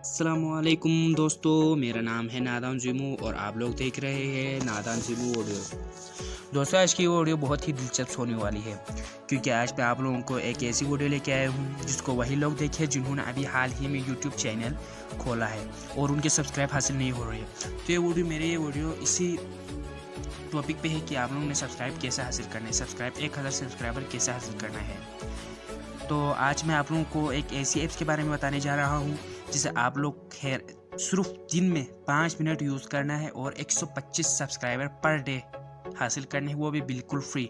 अस्सलामुअलैकुम दोस्तों, मेरा नाम है नादान जिमू और आप लोग देख रहे हैं नादान जिमू ऑडियो। दोस्तों, आज की ऑडियो बहुत ही दिलचस्प होने वाली है क्योंकि आज मैं आप लोगों को एक ऐसी वीडियो लेके आया हूँ जिसको वही लोग देखे जिन्होंने अभी हाल ही में यूट्यूब चैनल खोला है और उनके सब्सक्राइब हासिल नहीं हो रहे हैं। तो ये वीडियो इसी टॉपिक पे है कि आप लोगों ने सब्सक्राइब कैसे हासिल करना है, 1000 सब्सक्राइबर कैसे हासिल करना है। तो आज मैं आप लोगों को एक ऐसी ऐप्स के बारे में बताने जा रहा हूँ जिसे आप लोग सिर्फ दिन में 5 मिनट यूज़ करना है और 125 सब्सक्राइबर पर डे हासिल करने हैं, वो भी बिल्कुल फ्री।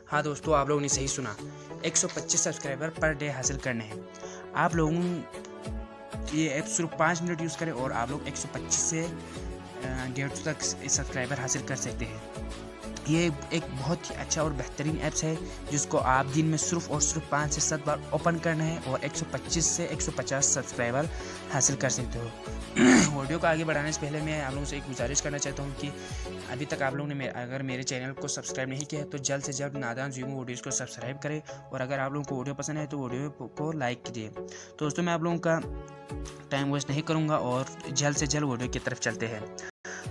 हाँ दोस्तों, आप लोगों ने सही सुना, 125 सब्सक्राइबर पर डे हासिल करने हैं। आप लोगों ये ऐप सिर्फ 5 मिनट यूज़ करें और आप लोग 125 से 150 तक सब्सक्राइबर हासिल कर सकते हैं। ये एक बहुत ही अच्छा और बेहतरीन ऐप्स है जिसको आप दिन में सिर्फ और सिर्फ 5 से 7 बार ओपन करना है और 125 से 150 सब्सक्राइबर हासिल कर सकते हो। वीडियो को आगे बढ़ाने से पहले मैं आप लोगों से एक गुजारिश करना चाहता हूँ कि अभी तक आप लोगों ने अगर मेरे चैनल को सब्सक्राइब नहीं किया है तो जल्द से जल्द नादान जिमू वीडियोज़ को सब्सक्राइब करें और अगर आप लोगों को वीडियो पसंद है तो वीडियो को लाइक कीजिए। तो दोस्तों, मैं आप लोगों का टाइम वेस्ट नहीं करूँगा और जल्द से जल्द वीडियो की तरफ चलते हैं।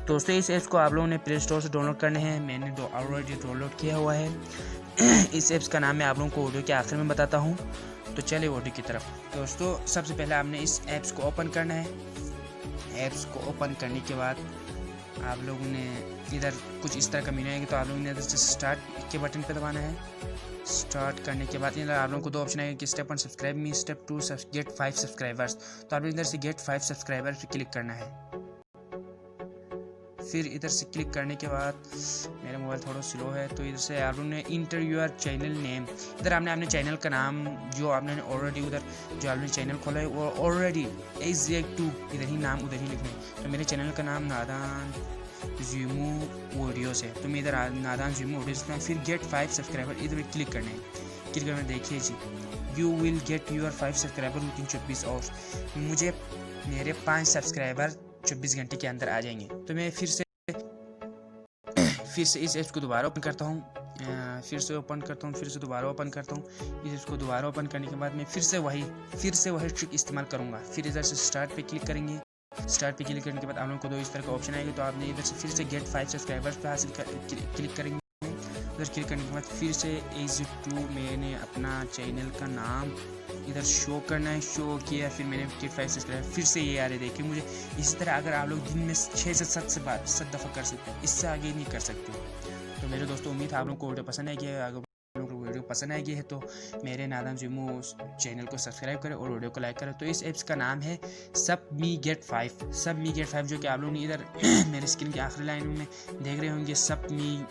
दोस्तों, इस ऐप्स को आप लोगों ने प्ले स्टोर से डाउनलोड करने हैं। मैंने ऑलरेडी डाउनलोड किया हुआ है। इस ऐप्स का नाम मैं आप लोगों को वीडियो के आखिर में बताता हूँ। तो चलिए वीडियो की तरफ। दोस्तों, सबसे पहले आपने इस ऐप्स को ओपन करना है। ऐप्स को ओपन करने के बाद आप लोगों ने इधर कुछ इस तरह का मेन्यू आएगा, तो आप लोगों ने इधर से स्टार्ट के बटन पर दबाना है। स्टार्ट करने के बाद इधर आप लोगों को 2 ऑप्शन आएंगे कि step 1 subscribe me, step 2 get 5 subscribers. तो आप लोग इधर से गेट 5 सब्सक्राइबर्स पर क्लिक करना है। फिर इधर से क्लिक करने के बाद मेरा मोबाइल थोड़ा स्लो है तो इधर से आप लोगों ने इंटर योर चैनल नेम, इधर आपने अपने चैनल का नाम जो आपने ऑलरेडी उधर जो आपने चैनल खोला है वो ऑलरेडी @2 इधर ही नाम उधर ही लिखना है। तो मेरे चैनल का नाम नादान जिमू वीडियोस है, तो मैं इधर नादान जिमू वीडियोस में फिर गेट 5 सब्सक्राइबर इधर क्लिक करना है। क्लिक करना, देखिए जी, you will get your 5 subscriber within 24 hours. मुझे मेरे 5 सब्सक्राइबर 24 घंटे के अंदर आ जाएंगे। तो मैं फिर से इस ऐप्स को दोबारा ओपन करता हूँ, फिर से दोबारा ओपन करता हूँ। इस ऐप्स को दोबारा ओपन करने के बाद मैं फिर से वही ट्रिक इस्तेमाल करूँगा। फिर इधर से स्टार्ट पे क्लिक करेंगे। स्टार्ट पे क्लिक करने के बाद आप लोगों को 2 इस तरह का ऑप्शन आएगा, तो आपने इधर से फिर से गेट 5 सब्सक्राइबर्स पे क्लिक करेंगे। उधर क्लिक करने के बाद फिर से @2 मैंने अपना चैनल का नाम इधर शो करना है। शो किया, फिर मैंने गेट 5 सब्सक्राइबर, फिर से ये आ रहे देखिए मुझे। इसी तरह अगर आप लोग दिन में 6 से 7 दफ़ा कर सकते हैं, इससे आगे नहीं कर सकते। तो मेरे दोस्तों, उम्मीद है आप लोगों को वीडियो पसंद आएगी। अगर आप लोगों को वीडियो पसंद आएगी है तो मेरे नादान जिमू चैनल को सब्सक्राइब करें और वीडियो को लाइक करें। तो इस ऐप्स का नाम है सब मी गेट 5, जो कि आप लोग ने इधर मेरे स्क्रीन की आखिरी लाइन में देख रहे होंगे, सब मी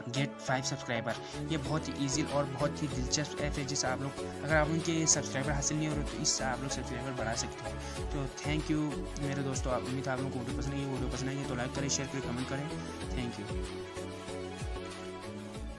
गेट 5 सब्सक्राइबर। ये बहुत ही ईजी और बहुत ही दिलचस्प ऐप है जिससे आप लोग अगर आप उनके सब्सक्राइबर हासिल नहीं हो रहे तो इससे आप लोग सब्सक्राइबर बढ़ा सकते हो। तो थैंक यू मेरे दोस्तों, उम्मीद है आप लोगों को वीडियो पसंद आई है तो लाइक करें, शेयर करें, कमेंट करें। Thank you.